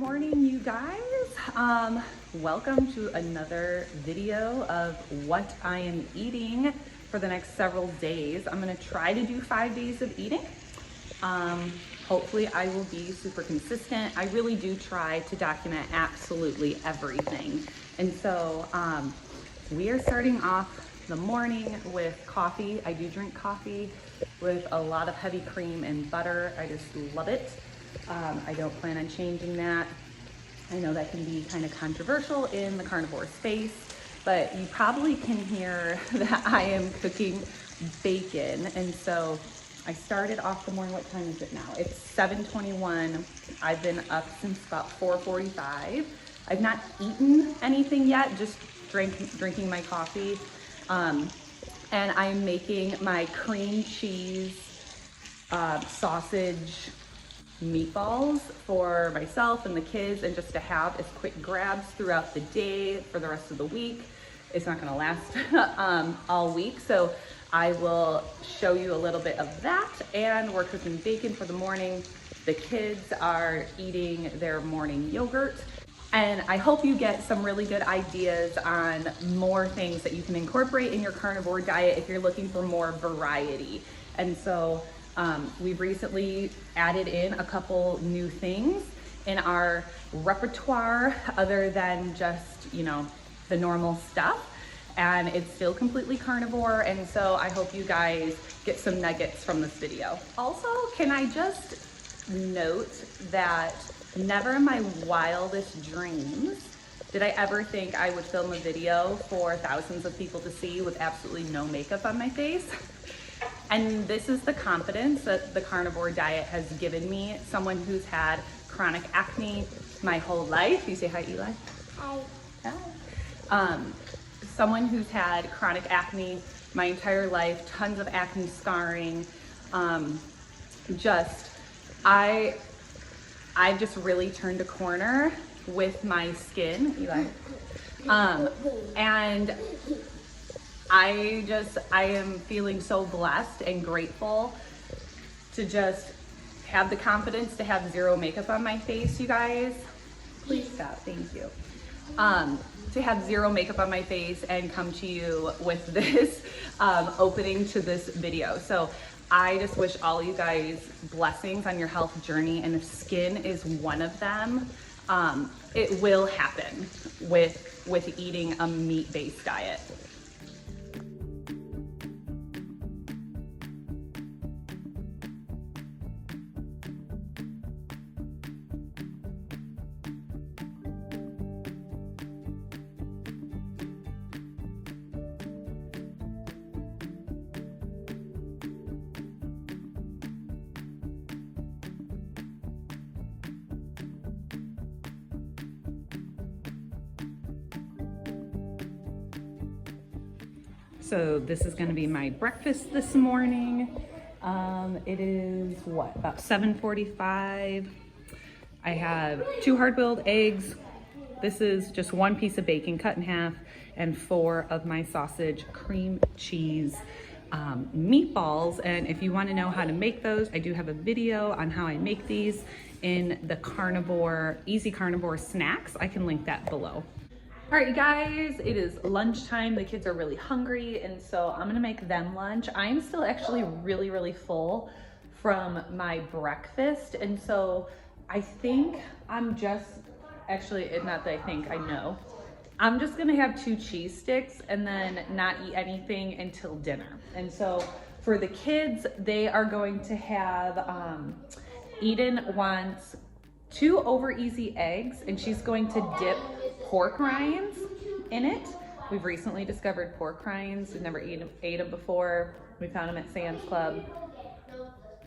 morning, you guys. Welcome to another video of what I am eating for the next several days. I'm gonna try to do 5 days of eating. Hopefully I will be super consistent. I really do try to document absolutely everything. And so we are starting off the morning with coffee. I do drink coffee with a lot of heavy cream and butter. I just love it. I don't plan on changing that. I know that can be kind of controversial in the carnivore space, but you probably can hear that I am cooking bacon. And so I started off the morning. What time is it now? It's 7:21. I've been up since about 4:45. I've not eaten anything yet, just drinking my coffee. And I'm making my cream cheese sausage meatballs for myself and the kids, and just to have as quick grabs throughout the day for the rest of the week. It's not gonna last all week, so I will show you a little bit of that. And we're cooking bacon for the morning. The kids are eating their morning yogurt. And I hope you get some really good ideas on more things that you can incorporate in your carnivore diet if you're looking for more variety. And so we've recently added in a couple new things in our repertoire other than just, you know, the normal stuff. And it's still completely carnivore. And so I hope you guys get some nuggets from this video. Also, can I just note that never in my wildest dreams did I ever think I would film a video for thousands of people to see with absolutely no makeup on my face. And this is the confidence that the carnivore diet has given me. Someone who's had chronic acne my whole life. You say hi, Eli? Hi. Hi. Someone who's had chronic acne my entire life, tons of acne scarring. I've just really turned a corner with my skin, Eli. And I am feeling so blessed and grateful to just have the confidence to have zero makeup on my face, you guys. Please stop, thank you. To have zero makeup on my face and come to you with this opening to this video. So I just wish all you guys blessings on your health journey, and if skin is one of them, it will happen with eating a meat-based diet. So this is gonna be my breakfast this morning. It is what, about 7:45. I have 2 hard-boiled eggs. This is just 1 piece of bacon cut in half and 4 of my sausage cream cheese meatballs. And if you wanna know how to make those, I do have a video on how I make these in the carnivore, easy carnivore snacks. I can link that below. All right, you guys, it is lunchtime. The kids are really hungry, and so I'm gonna make them lunch. I'm still actually really, really full from my breakfast, and so I think I'm just, actually, not that I think, I know. I'm just gonna have 2 cheese sticks and then not eat anything until dinner. And so for the kids, they are going to have, Eden wants 2 over easy eggs, and she's going to dip pork rinds in it. We've recently discovered pork rinds. We've never ate them before. We found them at Sam's Club.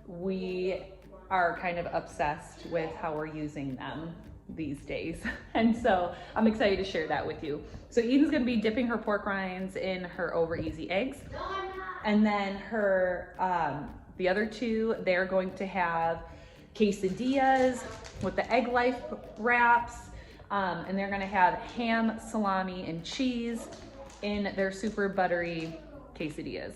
We are kind of obsessed with how we're using them these days. And so I'm excited to share that with you. So Eden's gonna be dipping her pork rinds in her over easy eggs. And then her, the other 2, they're going to have quesadillas with the egg life wraps. And they're gonna have ham, salami, and cheese in their super buttery quesadillas.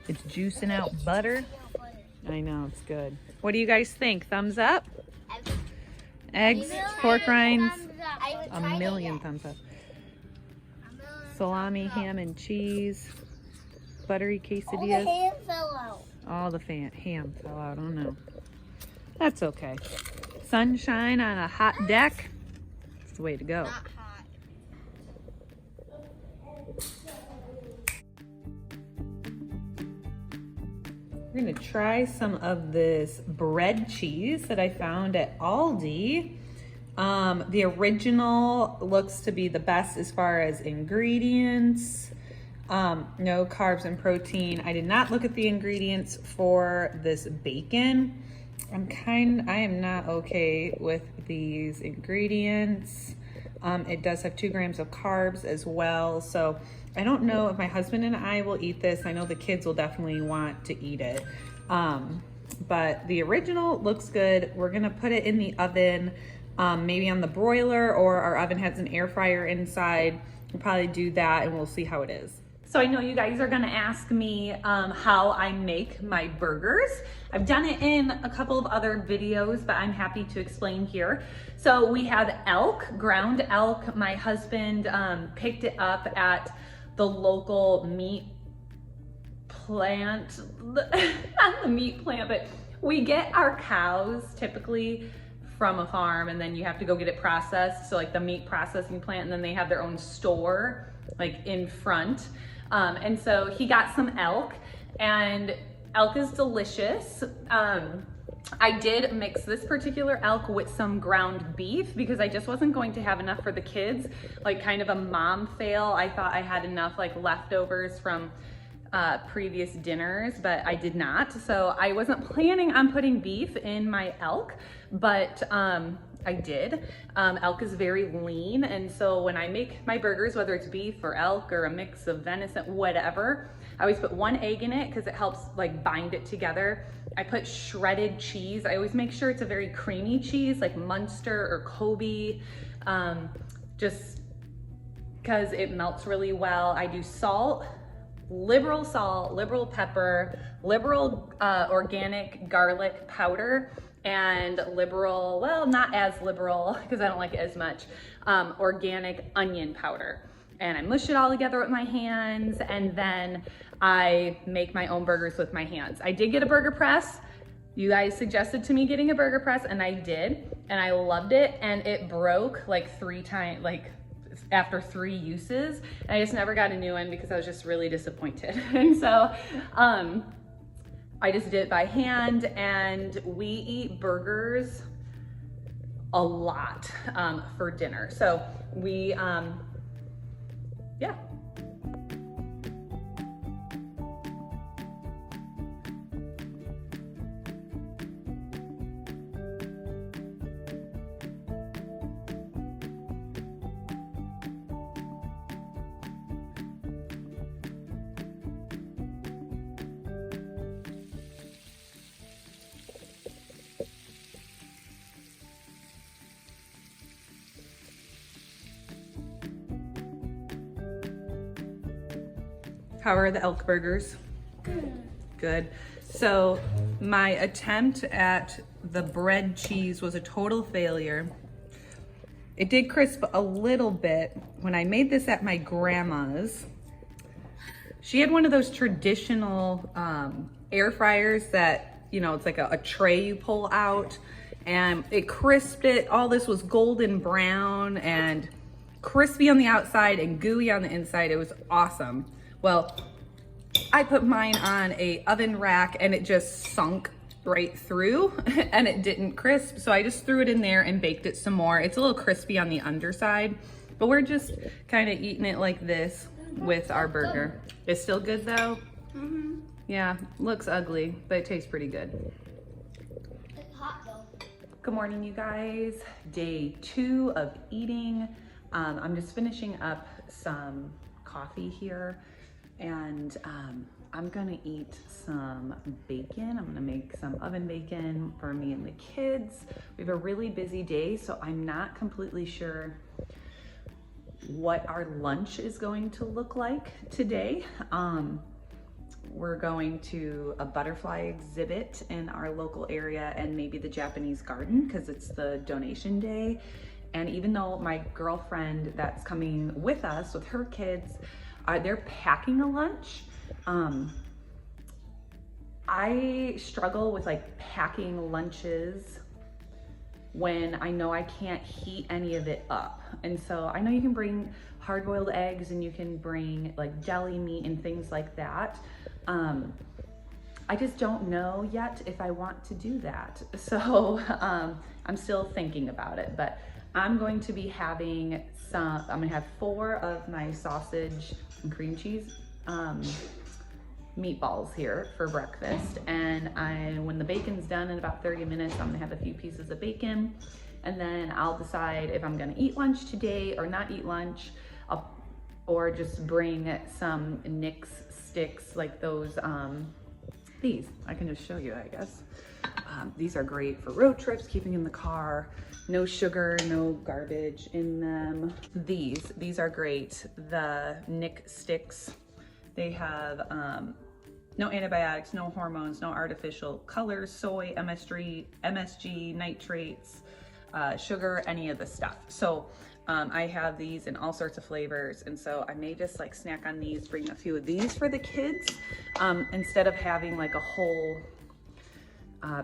It's juicing out butter. I know, it's good. What do you guys think? Thumbs up? Eggs, pork rinds, a million thumbs up. Salami, ham and cheese, buttery quesadillas. All the ham fell out. All the ham fell out, oh no. That's okay. Sunshine on a hot deck. It's the way to go. Not hot. We're gonna try some of this bread cheese that I found at Aldi. The original looks to be the best as far as ingredients. No carbs and protein. I did not look at the ingredients for this bacon. I am not okay with these ingredients. It does have 2 grams of carbs as well. So I don't know if my husband and I will eat this. I know the kids will definitely want to eat it. But the original looks good. We're gonna put it in the oven, maybe on the broiler, or our oven has an air fryer inside. We'll probably do that and we'll see how it is. So I know you guys are gonna ask me how I make my burgers. I've done it in a couple of other videos, but I'm happy to explain here. So we have elk, ground elk. My husband picked it up at the local meat plant, not the meat plant, but we get our cows typically from a farm, and then you have to go get it processed. So like the meat processing plant, and then they have their own store like in front. And so he got some elk, and elk is delicious. I did mix this particular elk with some ground beef because I just wasn't going to have enough for the kids, like kind of a mom fail. I thought I had enough like leftovers from previous dinners, but I did not. So I wasn't planning on putting beef in my elk, but I did. Elk is very lean, and so when I make my burgers, whether it's beef or elk or a mix of venison, whatever, I always put 1 egg in it because it helps like bind it together. I put shredded cheese. I always make sure it's a very creamy cheese, like Munster or Kobe, just because it melts really well. I do salt, liberal pepper, liberal organic garlic powder, and liberal, well, not as liberal because I don't like it as much, organic onion powder. And I mush it all together with my hands, and then I make my own burgers with my hands. I did get a burger press. You guys suggested to me getting a burger press, and I did, and I loved it, and it broke like 3 times, like after 3 uses. And I just never got a new one because I was just really disappointed. And so I just did it by hand, and we eat burgers a lot for dinner. So we, yeah. How are the elk burgers? Good. So my attempt at the bread cheese was a total failure. It did crisp a little bit. When I made this at my grandma's, she had one of those traditional air fryers that, you know, it's like a tray you pull out, and it crisped it. All this was golden brown and crispy on the outside and gooey on the inside. It was awesome. Well, I put mine on a oven rack and it just sunk right through and it didn't crisp. So I just threw it in there and baked it some more. It's a little crispy on the underside, but we're just kind of eating it like this with our burger. It's still good though? Mm-hmm. Yeah, looks ugly, but it tastes pretty good. It's hot though. Good morning, you guys. Day 2 of eating. I'm just finishing up some coffee here. And I'm gonna eat some bacon. I'm gonna make some oven bacon for me and the kids. We have a really busy day, so I'm not completely sure what our lunch is going to look like today. we're going to a butterfly exhibit in our local area and maybe the Japanese garden because it's the donation day. And even though my girlfriend that's coming with us with her kids, they're packing a lunch. I struggle with like packing lunches when I know I can't heat any of it up. And so I know you can bring hard-boiled eggs and you can bring like deli meat and things like that. I just don't know yet if I want to do that. So I'm still thinking about it, but I'm going to be having I'm gonna have 4 of my sausage and cream cheese meatballs here for breakfast. And when the bacon's done in about 30 minutes, I'm gonna have a few pieces of bacon. And then I'll decide if I'm gonna eat lunch today or not eat lunch, or just bring some Nick's sticks, like those, these, I can just show you, I guess. These are great for road trips, keeping in the car, no sugar, no garbage in them. These are great, the Nick sticks. They have no antibiotics, no hormones, no artificial colors, soy, MSG, nitrates, sugar, any of the stuff. So I have these in all sorts of flavors, and so I may just like snack on these, bring a few of these for the kids, instead of having like a whole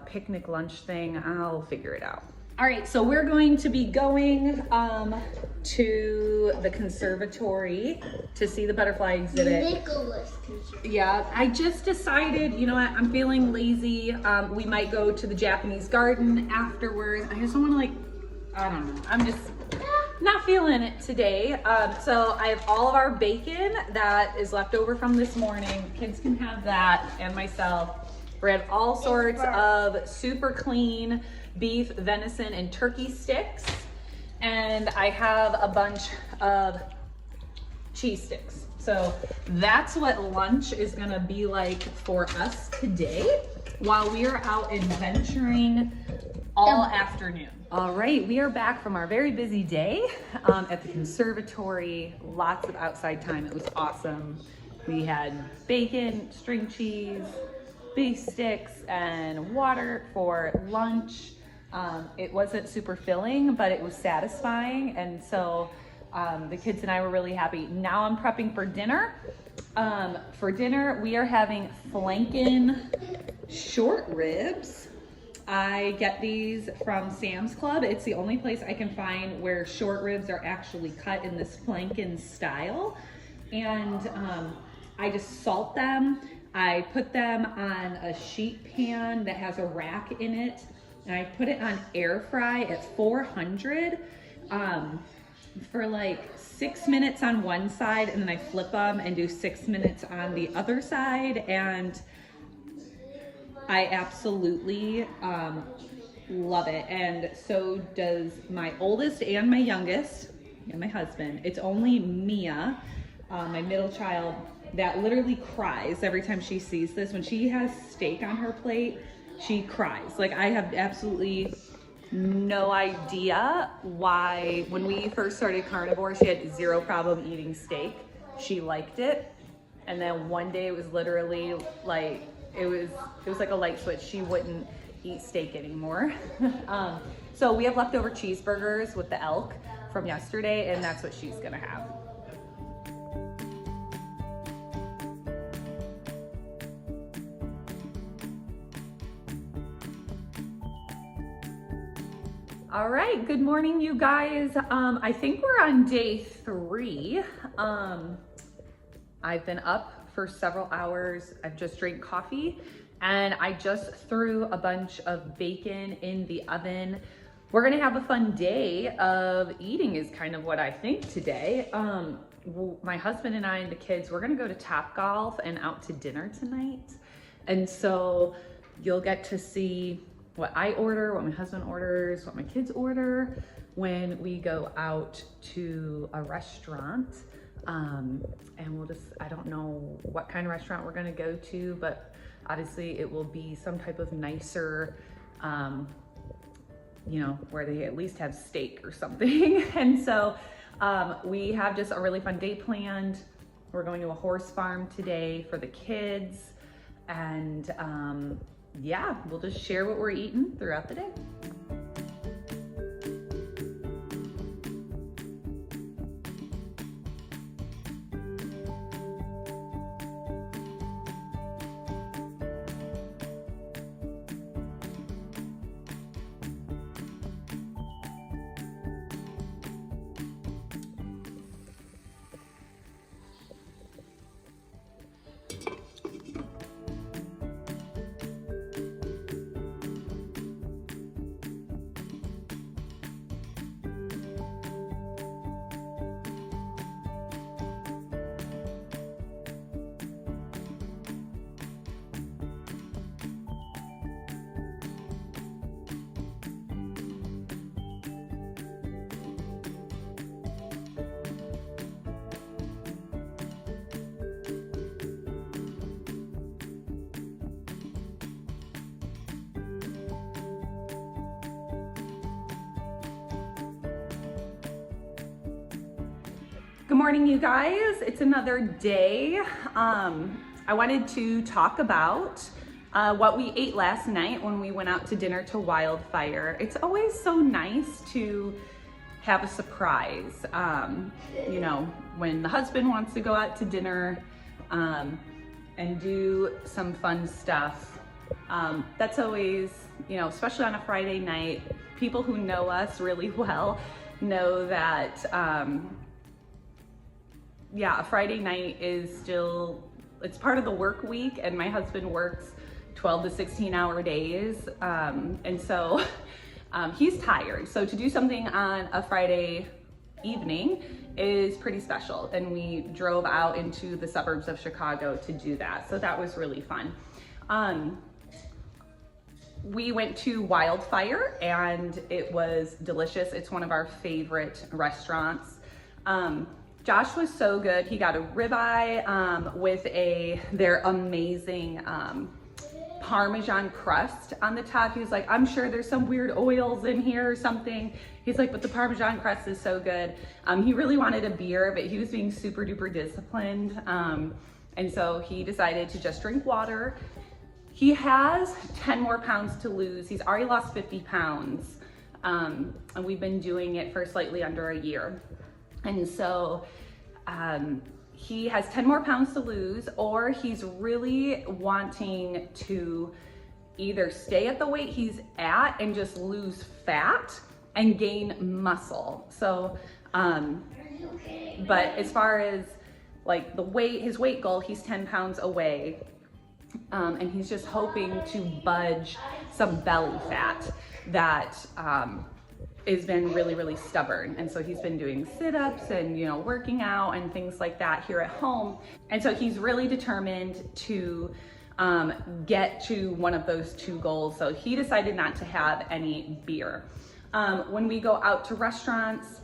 picnic lunch thing. I'll figure it out. All right, so we're going to be going to the conservatory to see the butterfly exhibit. Yeah, I just decided, you know what, I'm feeling lazy. We might go to the Japanese garden afterwards. I just don't want to like, I don't know. I'm just not feeling it today. So I have all of our bacon that is left over from this morning. Kids can have that, and myself. We have all sorts of super clean beef, venison, and turkey sticks. And I have a bunch of cheese sticks. So that's what lunch is gonna be like for us today while we are out adventuring all afternoon. All right, we are back from our very busy day at the conservatory. Lots of outside time. It was awesome. We had bacon, string cheese, beef sticks, and water for lunch. It wasn't super filling, but it was satisfying. And so the kids and I were really happy. Now I'm prepping for dinner. For dinner, we are having flanken short ribs. I get these from Sam's Club. It's the only place I can find where short ribs are actually cut in this flanken style. And I just salt them. I put them on a sheet pan that has a rack in it. And I put it on air fry at 400 for like 6 minutes on one side, and then I flip them and do 6 minutes on the other side. And I absolutely love it. And so does my oldest and my youngest and my husband. It's only Mia, my middle child, that literally cries every time she sees this. When she has steak on her plate, she cries. Like, I have absolutely no idea why. When we first started carnivore, she had zero problem eating steak. She liked it. And then one day it was literally like, it was like a light switch. She wouldn't eat steak anymore. So we have leftover cheeseburgers with the elk from yesterday, and that's what she's gonna have. All right, good morning, you guys. I think we're on day 3. I've been up for several hours. I've just drank coffee, and I just threw a bunch of bacon in the oven. We're gonna have a fun day of eating is kind of what I think today. My husband and I and the kids, we're gonna go to Topgolf and out to dinner tonight. And so you'll get to see what I order, what my husband orders, what my kids order when we go out to a restaurant. And we'll just, I don't know what kind of restaurant we're gonna go to, but obviously it will be some type of nicer, you know, where they at least have steak or something. And so we have just a really fun day planned. We're going to a horse farm today for the kids. And yeah, we'll just share what we're eating throughout the day. Good morning, you guys. It's another day. I wanted to talk about what we ate last night when we went out to dinner to Wildfire. It's always so nice to have a surprise. You know, when the husband wants to go out to dinner and do some fun stuff. That's always, you know, especially on a Friday night, people who know us really well know that yeah, a Friday night is still, it's part of the work week, and my husband works 12 to 16 hour days. And so he's tired. So to do something on a Friday evening is pretty special. And we drove out into the suburbs of Chicago to do that. So that was really fun. We went to Wildfire and it was delicious. It's one of our favorite restaurants. Josh was so good. He got a ribeye with their amazing Parmesan crust on the top. He was like, I'm sure there's some weird oils in here or something. He's like, but the Parmesan crust is so good. He really wanted a beer, but he was being super duper disciplined. And so he decided to just drink water. He has 10 more pounds to lose. He's already lost 50 pounds. And we've been doing it for slightly under a year. And so he has 10 more pounds to lose, or he's really wanting to either stay at the weight he's at and just lose fat and gain muscle. So, but as far as like his weight goal, he's 10 pounds away. And he's just hoping to budge some belly fat that, has been really, really stubborn. And so he's been doing sit-ups and, you know, working out and things like that here at home. And so he's really determined to get to one of those two goals. So he decided not to have any beer. When we go out to restaurants,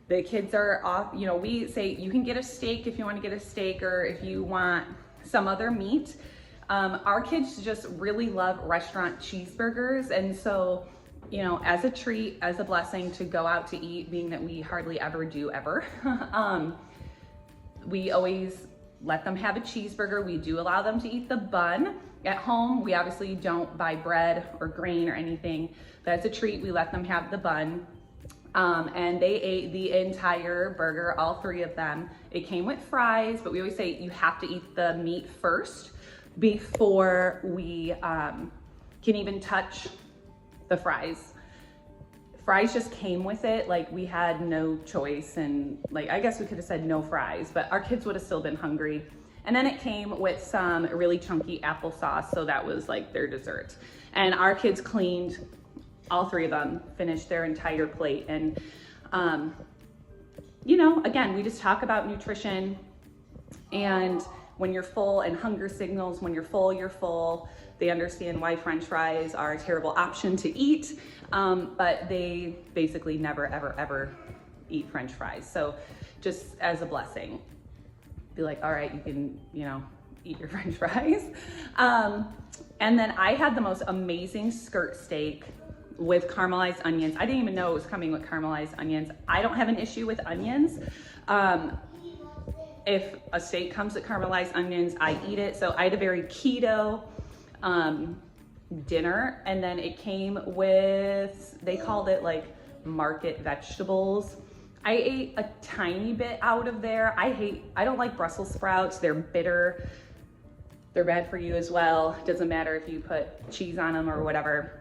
the kids are off, you know, we say you can get a steak if you want to get a steak, or if you want some other meat. Our kids just really love restaurant cheeseburgers. And so, you know, as a treat, as a blessing to go out to eat, being that we hardly ever do ever, we always let them have a cheeseburger. We do allow them to eat the bun. At home, we obviously don't buy bread or grain or anything, but as a treat, we let them have the bun. And they ate the entire burger, all three of them. It came with fries, but we always say you have to eat the meat first before we can even touch the fries. Fries just came with it. Like, we had no choice, and like, I guess we could have said no fries, but our kids would have still been hungry. And then it came with some really chunky applesauce, so that was like their dessert. And our kids cleaned, all three of them finished their entire plate. And you know, again, we just talk about nutrition, and when you're full, and hunger signals, when you're full, you're full. They understand why French fries are a terrible option to eat, but they basically never, ever, ever eat French fries. So just as a blessing, be like, all right, you can, you know, eat your French fries. And then I had the most amazing skirt steak with caramelized onions. I didn't even know it was coming with caramelized onions. I don't have an issue with onions. If a steak comes with caramelized onions, I eat it. So I had a very keto dinner, and then it came with, they called it like market vegetables. I ate a tiny bit out of there. I don't like Brussels sprouts. They're bitter. They're bad for you as well. Doesn't matter if you put cheese on them or whatever.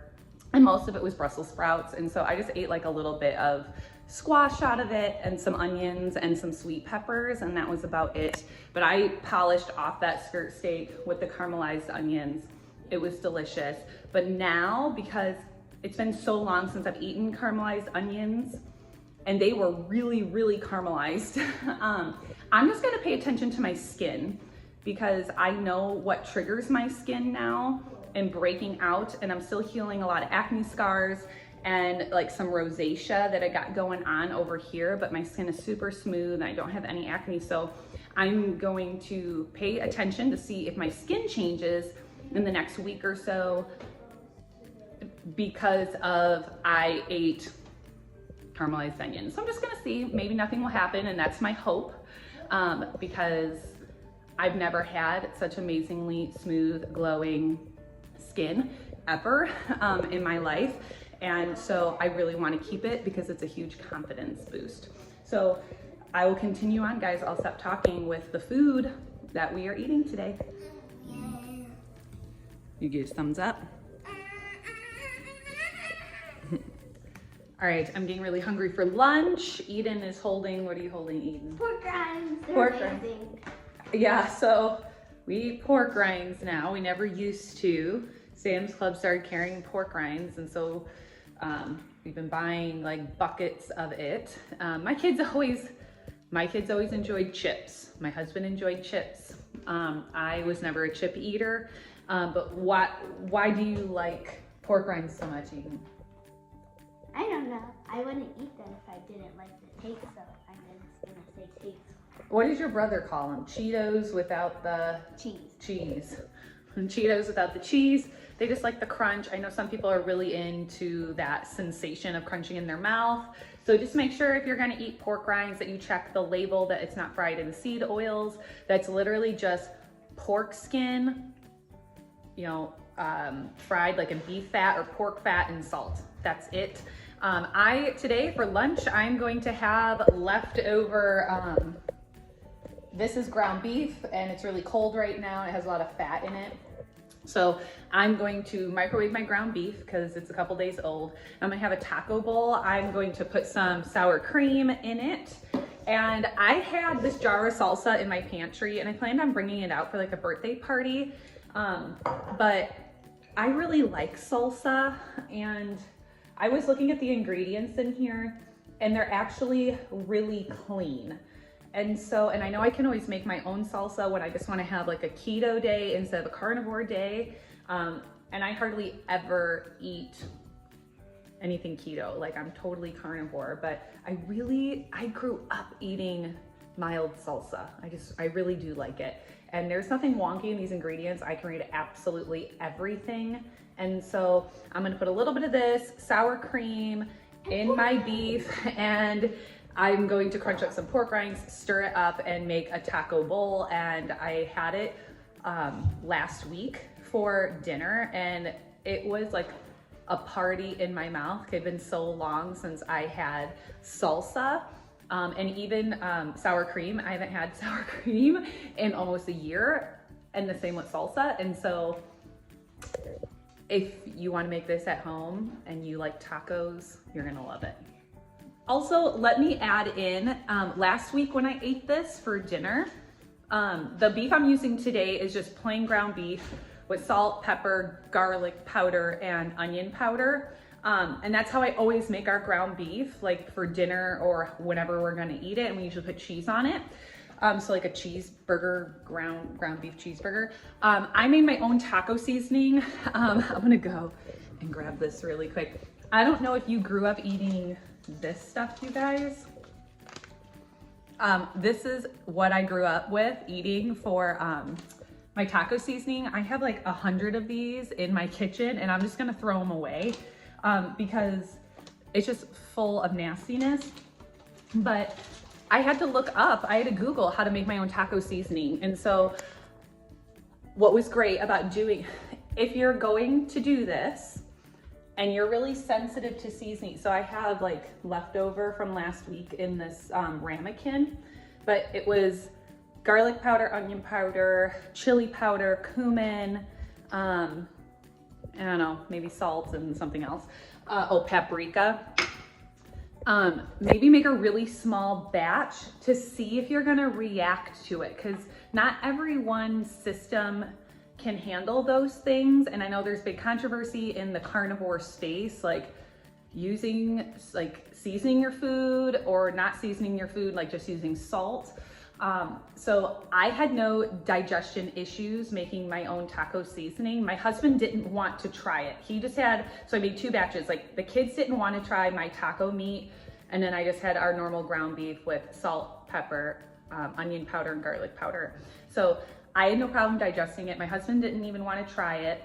And most of it was Brussels sprouts. And so I just ate like a little bit of squash out of it and some onions and some sweet peppers, and that was about it. But I polished off that skirt steak with the caramelized onions. It was delicious. But now, because it's been so long since I've eaten caramelized onions, and they were really, really caramelized, I'm just gonna pay attention to my skin, because I know what triggers my skin now and breaking out, and I'm still healing a lot of acne scars and like some rosacea that I got going on over here, but my skin is super smooth and I don't have any acne. So I'm going to pay attention to see if my skin changes in the next week or so because of I ate caramelized onions. So I'm just gonna see, maybe nothing will happen, and that's my hope, because I've never had such amazingly smooth, glowing skin ever in my life. And so I really want to keep it because it's a huge confidence boost. So I will continue on, guys. I'll stop talking with the food that we are eating today. You give thumbs up. All right, I'm getting really hungry for lunch. Eden is holding, what are you holding, Eden? Pork rinds. They're Pork amazing. Yeah, so we eat pork rinds now. We never used to. Sam's Club started carrying pork rinds, and so we've been buying like buckets of it. My kids always enjoyed chips. My husband enjoyed chips. I was never a chip eater, but why do you like pork rinds so much, Eden? I don't know. I wouldn't eat them if I didn't like the taste, so I'm just gonna say taste. What does your brother call them? Cheetos without the cheese. Cheetos without the cheese. They just like the crunch. I know some people are really into that sensation of crunching in their mouth. So just make sure if you're gonna eat pork rinds that you check the label that it's not fried in seed oils. That's literally just pork skin, you know, fried like in beef fat or pork fat and salt. That's it. Today for lunch, I'm going to have leftover, this is ground beef, and it's really cold right now and it has a lot of fat in it. So I'm going to microwave my ground beef because it's a couple days old. I'm gonna have a taco bowl. I'm going to put some sour cream in it. And I had this jar of salsa in my pantry and I planned on bringing it out for like a birthday party. But I really like salsa, and I was looking at the ingredients in here and they're actually really clean. And I know I can always make my own salsa when I just want to have like a keto day instead of a carnivore day. And I hardly ever eat anything keto. Like, I'm totally carnivore, but I grew up eating mild salsa. I really do like it. And there's nothing wonky in these ingredients. I can read absolutely everything. And so I'm gonna put a little bit of this sour cream in my beef, and I'm going to crunch up some pork rinds, stir it up, and make a taco bowl. And I had it last week for dinner, and it was like a party in my mouth. It had been so long since I had salsa and even sour cream. I haven't had sour cream in almost a year, and the same with salsa. And so if you want to make this at home and you like tacos, you're gonna love it. Also, let me add in, last week when I ate this for dinner, the beef I'm using today is just plain ground beef with salt, pepper, garlic powder, and onion powder. And that's how I always make our ground beef, like for dinner or whenever we're gonna eat it, and we usually put cheese on it. So like a cheeseburger, ground beef cheeseburger. I made my own taco seasoning. I'm gonna go and grab this really quick. I don't know if you grew up eating this stuff, you guys. This is what I grew up with eating for my taco seasoning. I have like 100 of these in my kitchen, and I'm just gonna throw them away because it's just full of nastiness. But I had to look up, I had to Google how to make my own taco seasoning. And so what was great about doing, if you're going to do this and you're really sensitive to seasoning, so I have like leftover from last week in this ramekin, but it was garlic powder, onion powder, chili powder, cumin, I don't know, maybe salt and something else. Paprika. Maybe make a really small batch to see if you're gonna react to it, because not everyone's system can handle those things. And I know there's big controversy in the carnivore space, like seasoning your food or not seasoning your food, like just using salt. So I had no digestion issues making my own taco seasoning. My husband didn't want to try it. He just had, so I made 2 batches. Like the kids didn't want to try my taco meat. And then I just had our normal ground beef with salt, pepper, onion powder, and garlic powder. So I had no problem digesting it. My husband didn't even want to try it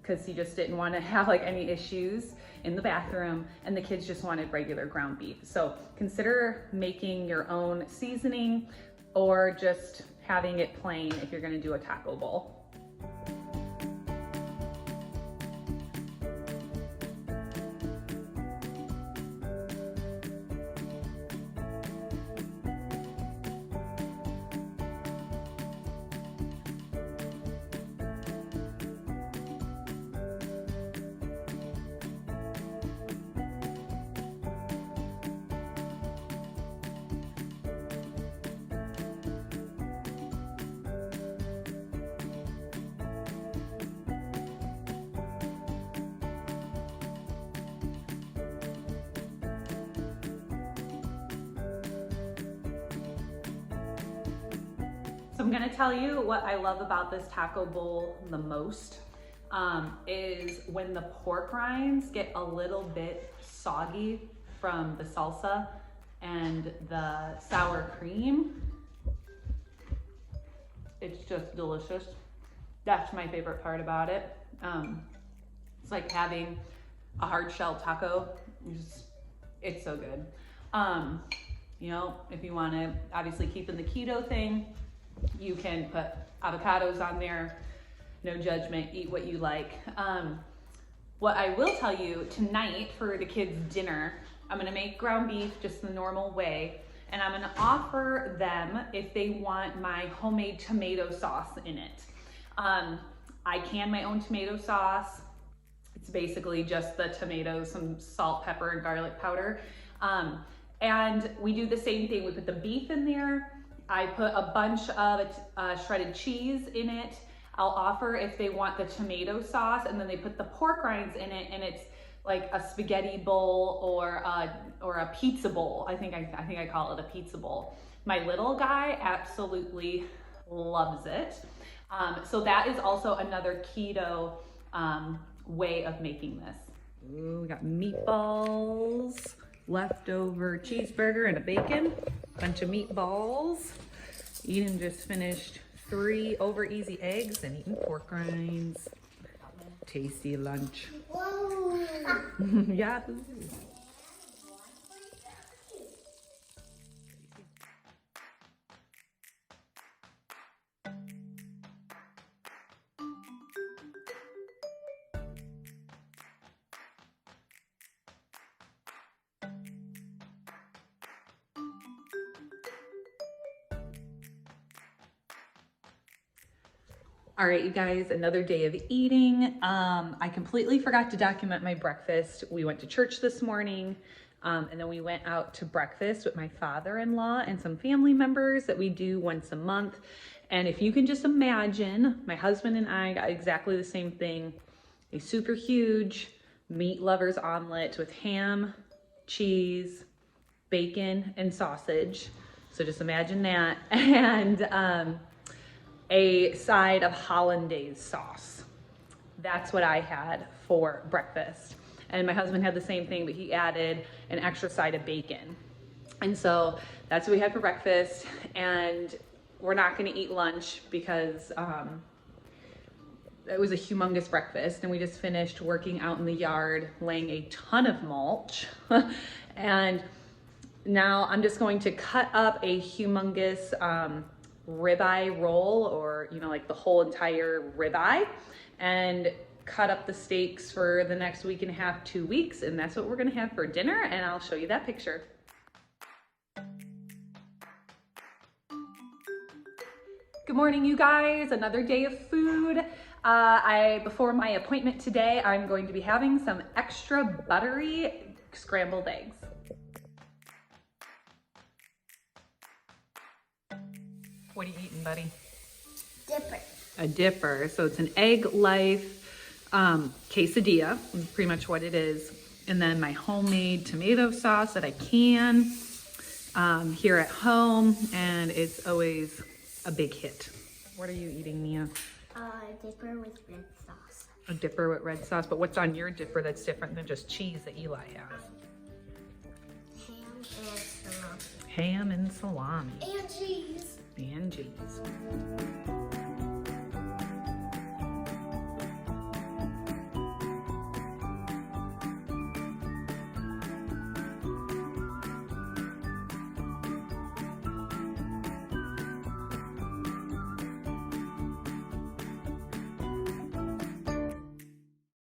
because he just didn't want to have like any issues in the bathroom, and the kids just wanted regular ground beef. So consider making your own seasoning or just having it plain if you're gonna do a taco bowl. So I'm gonna tell you what I love about this taco bowl the most is when the pork rinds get a little bit soggy from the salsa and the sour cream. It's just delicious. That's my favorite part about it. It's like having a hard shell taco. It's so good. You know, if you wanna obviously keep in the keto thing, you can put avocados on there, no judgment, eat what you like. What I will tell you tonight for the kids' dinner, I'm gonna make ground beef just the normal way, and I'm gonna offer them if they want my homemade tomato sauce in it. I can my own tomato sauce. It's basically just the tomatoes, some salt, pepper, and garlic powder. And we do the same thing. We put the beef in there. I put a bunch of shredded cheese in it. I'll offer if they want the tomato sauce, and then they put the pork rinds in it, and it's like a spaghetti bowl or a pizza bowl. I think I call it a pizza bowl. My little guy absolutely loves it. So that is also another keto way of making this. Ooh, we got meatballs, leftover cheeseburger and a bacon, bunch of meatballs. Eden just finished 3 over easy eggs and eating pork rinds. Tasty lunch. Yeah. All right, you guys, another day of eating. I completely forgot to document my breakfast. We went to church this morning, and then we went out to breakfast with my father-in-law and some family members that we do once a month. And if you can just imagine, my husband and I got exactly the same thing, a super huge meat lovers omelet with ham, cheese, bacon, and sausage. So just imagine that. And a side of hollandaise sauce. That's what I had for breakfast. And my husband had the same thing, but he added an extra side of bacon. And so that's what we had for breakfast. And we're not gonna eat lunch because it was a humongous breakfast, and we just finished working out in the yard, laying a ton of mulch. And now I'm just going to cut up a humongous ribeye roll, or like the whole entire ribeye, and cut up the steaks for the next week and a half, 2 weeks, and that's what we're gonna have for dinner, and I'll show you that picture. Good morning, you guys. Another day of food. Before my appointment today, I'm going to be having some extra buttery scrambled eggs. What are you eating, buddy? Dipper. A dipper. So it's an egg life quesadilla, is pretty much what it is. And then my homemade tomato sauce that I can here at home, and it's always a big hit. What are you eating, Mia? Dipper with red sauce. A dipper with red sauce, but what's on your dipper that's different than just cheese that Eli has? Ham and salami. Ham and salami. And cheese. And cheese.